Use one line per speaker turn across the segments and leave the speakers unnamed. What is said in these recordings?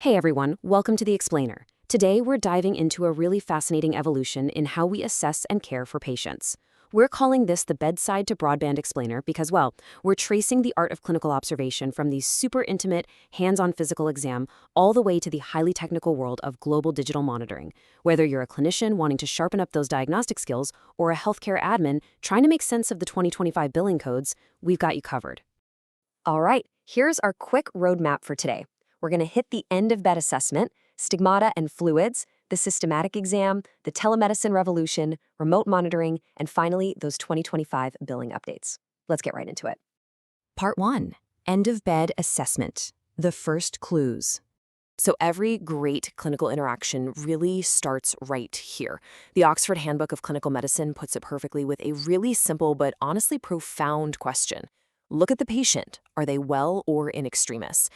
Hey everyone, welcome to The Explainer. Today we're diving into a really fascinating evolution in how we assess and care for patients. We're calling this the bedside to broadband explainer because, well, we're tracing the art of clinical observation from the super intimate, hands-on physical exam all the way to the highly technical world of global digital monitoring. Whether you're a clinician wanting to sharpen up those diagnostic skills or a healthcare admin trying to make sense of the 2025 billing codes, we've got you covered. All right, here's our quick roadmap for today. We're going to hit the end of bed assessment, stigmata and fluids, the systematic exam, the telemedicine revolution, remote monitoring, and finally, those 2025 billing updates. Let's get right into it. Part 1. End of bed assessment. The first clues. So every great clinical interaction really starts right here. The Oxford Handbook of Clinical Medicine puts it perfectly with a really simple but honestly profound question. Look at the patient. Are they well or in extremis?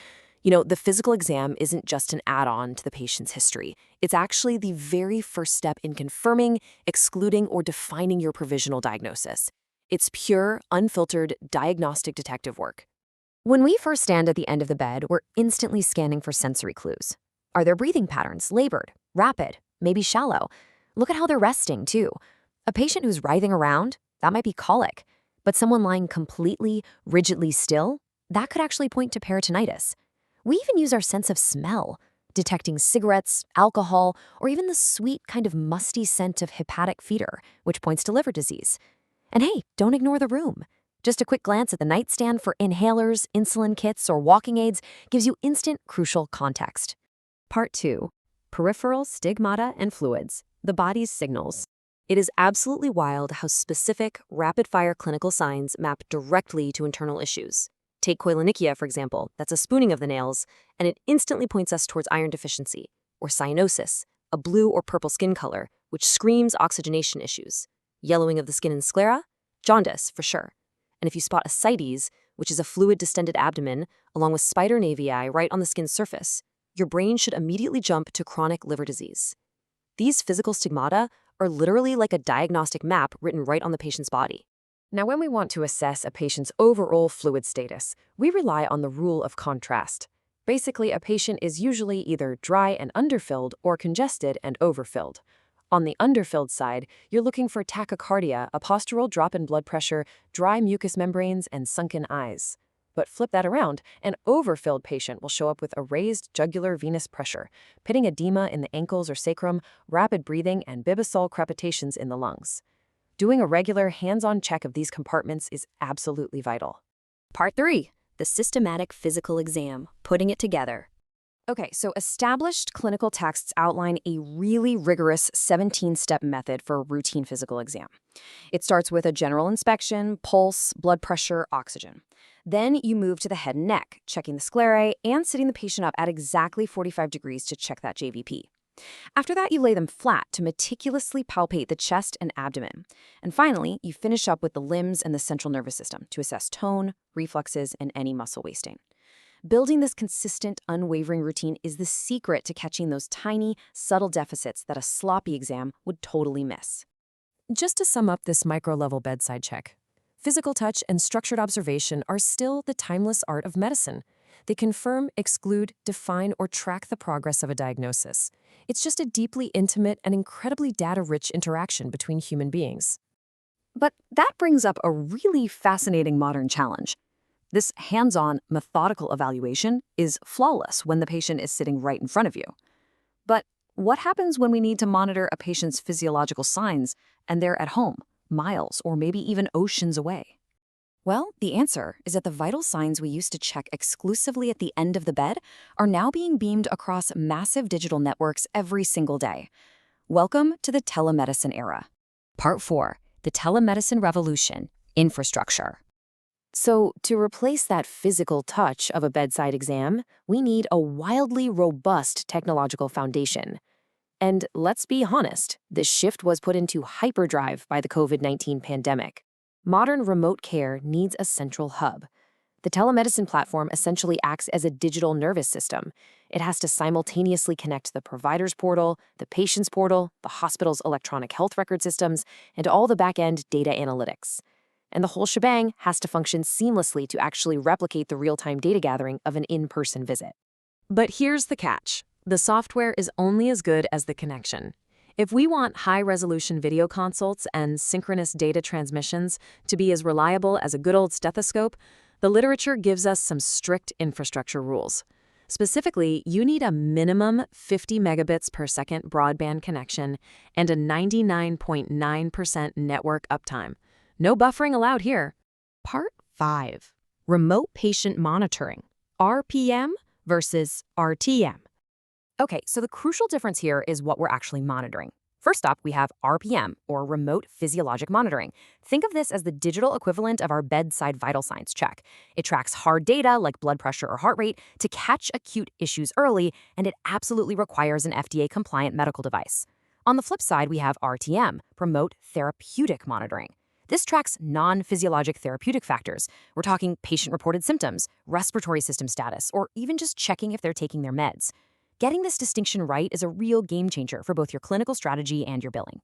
The physical exam isn't just an add-on to the patient's history. It's actually the very first step in confirming, excluding, or defining your provisional diagnosis. It's pure, unfiltered, diagnostic detective work. When we first stand at the end of the bed, we're instantly scanning for sensory clues. Are their breathing patterns labored, rapid, maybe shallow? Look at how they're resting, too. A patient who's writhing around, that might be colic. But someone lying completely, rigidly still, that could actually point to peritonitis. We even use our sense of smell, detecting cigarettes, alcohol, or even the sweet kind of musty scent of hepatic fetor, which points to liver disease. And hey, don't ignore the room. Just a quick glance at the nightstand for inhalers, insulin kits, or walking aids gives you instant, crucial context. Part 2. Peripheral stigmata and fluids, the body's signals. It is absolutely wild how specific, rapid-fire clinical signs map directly to internal issues. Take koilonychia, for example, that's a spooning of the nails, and it instantly points us towards iron deficiency, or cyanosis, a blue or purple skin color, which screams oxygenation issues. Yellowing of the skin and sclera? Jaundice, for sure. And if you spot ascites, which is a fluid distended abdomen, along with spider navii right on the skin's surface, your brain should immediately jump to chronic liver disease. These physical stigmata are literally like a diagnostic map written right on the patient's body. Now, when we want to assess a patient's overall fluid status, we rely on the rule of contrast. Basically, a patient is usually either dry and underfilled or congested and overfilled. On the underfilled side, you're looking for tachycardia, a postural drop in blood pressure, dry mucous membranes, and sunken eyes. But flip that around, an overfilled patient will show up with a raised jugular venous pressure, pitting edema in the ankles or sacrum, rapid breathing, and bibasol crepitations in the lungs. Doing a regular hands-on check of these compartments is absolutely vital. Part 3. The systematic physical exam, putting it together. Okay, so established clinical texts outline a really rigorous 17-step method for a routine physical exam. It starts with a general inspection, pulse, blood pressure, oxygen. Then you move to the head and neck, checking the sclerae and sitting the patient up at exactly 45 degrees to check that JVP. After that, you lay them flat to meticulously palpate the chest and abdomen. And finally, you finish up with the limbs and the central nervous system to assess tone, reflexes, and any muscle wasting. Building this consistent, unwavering routine is the secret to catching those tiny, subtle deficits that a sloppy exam would totally miss. Just to sum up this micro-level bedside check, physical touch and structured observation are still the timeless art of medicine. They confirm, exclude, define, or track the progress of a diagnosis. It's just a deeply intimate and incredibly data-rich interaction between human beings. But that brings up a really fascinating modern challenge. This hands-on, methodical evaluation is flawless when the patient is sitting right in front of you. But what happens when we need to monitor a patient's physiological signs and they're at home, miles or maybe even oceans away? Well, the answer is that the vital signs we used to check exclusively at the end of the bed are now being beamed across massive digital networks every single day. Welcome to the telemedicine era. Part 4. The telemedicine revolution. Infrastructure. So, to replace that physical touch of a bedside exam, we need a wildly robust technological foundation. And let's be honest, this shift was put into hyperdrive by the COVID-19 pandemic. Modern remote care needs a central hub. The telemedicine platform essentially acts as a digital nervous system. It has to simultaneously connect the provider's portal, the patient's portal, the hospital's electronic health record systems, and all the back-end data analytics. And the whole shebang has to function seamlessly to actually replicate the real-time data gathering of an in-person visit. But here's the catch. The software is only as good as the connection. If we want high-resolution video consults and synchronous data transmissions to be as reliable as a good old stethoscope, the literature gives us some strict infrastructure rules. Specifically, you need a minimum 50 megabits per second broadband connection and a 99.9% network uptime. No buffering allowed here.
Part 5. Remote Patient Monitoring, RPM versus RTM.
Okay, so the crucial difference here is what we're actually monitoring. First up, we have RPM, or Remote Physiologic Monitoring. Think of this as the digital equivalent of our bedside vital signs check. It tracks hard data like blood pressure or heart rate to catch acute issues early, and it absolutely requires an FDA-compliant medical device. On the flip side, we have RTM, Remote Therapeutic Monitoring. This tracks non-physiologic therapeutic factors. We're talking patient-reported symptoms, respiratory system status, or even just checking if they're taking their meds. Getting this distinction right is a real game changer for both your clinical strategy and your billing.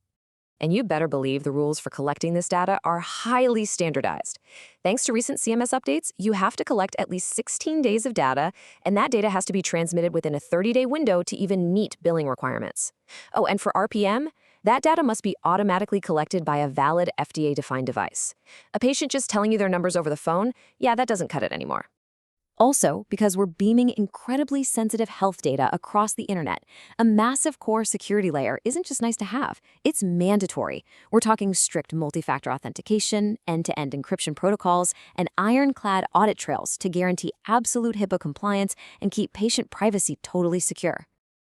And you better believe the rules for collecting this data are highly standardized. Thanks to recent CMS updates, you have to collect at least 16 days of data, and that data has to be transmitted within a 30-day window to even meet billing requirements. Oh, and for RPM, that data must be automatically collected by a valid FDA-defined device. A patient just telling you their numbers over the phone, yeah, that doesn't cut it anymore. Also, because we're beaming incredibly sensitive health data across the internet, a massive core security layer isn't just nice to have, it's mandatory. We're talking strict multi-factor authentication, end-to-end encryption protocols, and ironclad audit trails to guarantee absolute HIPAA compliance and keep patient privacy totally secure.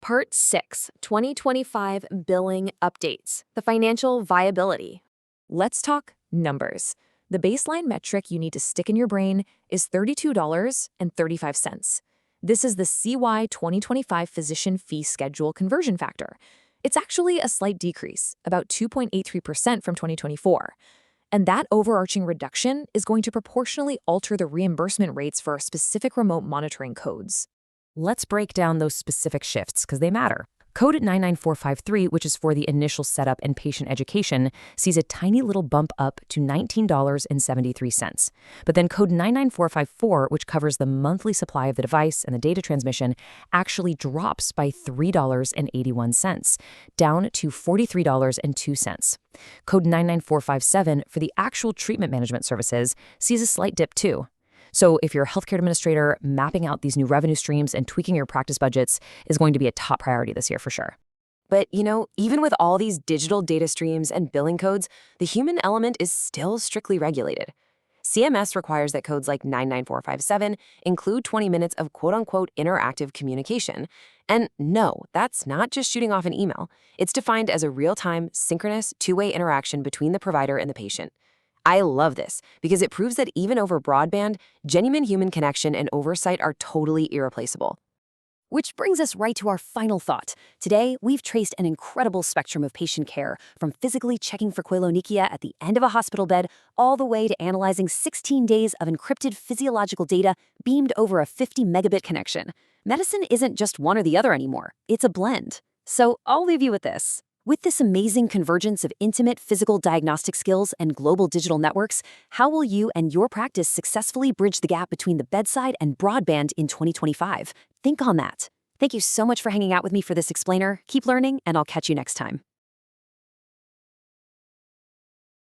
Part 6, 2025 Billing Updates, the financial viability. Let's talk numbers. The baseline metric you need to stick in your brain is $32.35. This is the CY 2025 Physician Fee Schedule conversion factor. It's actually a slight decrease, about 2.83% from 2024. And that overarching reduction is going to proportionally alter the reimbursement rates for specific remote monitoring codes. Let's break down those specific shifts because they matter. Code 99453, which is for the initial setup and patient education, sees a tiny little bump up to $19.73. But then code 99454, which covers the monthly supply of the device and the data transmission, actually drops by $3.81, down to $43.02. Code 99457 for the actual treatment management services sees a slight dip too. So if you're a healthcare administrator, mapping out these new revenue streams and tweaking your practice budgets is going to be a top priority this year for sure. But, even with all these digital data streams and billing codes, the human element is still strictly regulated. CMS requires that codes like 99457 include 20 minutes of quote-unquote interactive communication. And no, that's not just shooting off an email. It's defined as a real-time, synchronous, two-way interaction between the provider and the patient. I love this because it proves that even over broadband, genuine human connection and oversight are totally irreplaceable. Which brings us right to our final thought. Today, we've traced an incredible spectrum of patient care, from physically checking for koilonychia at the end of a hospital bed, all the way to analyzing 16 days of encrypted physiological data beamed over a 50 megabit connection. Medicine isn't just one or the other anymore. It's a blend. So I'll leave you with this. With this amazing convergence of intimate physical diagnostic skills and global digital networks, how will you and your practice successfully bridge the gap between the bedside and broadband in 2025? Think on that. Thank you so much for hanging out with me for this explainer. Keep learning, and I'll catch you next time.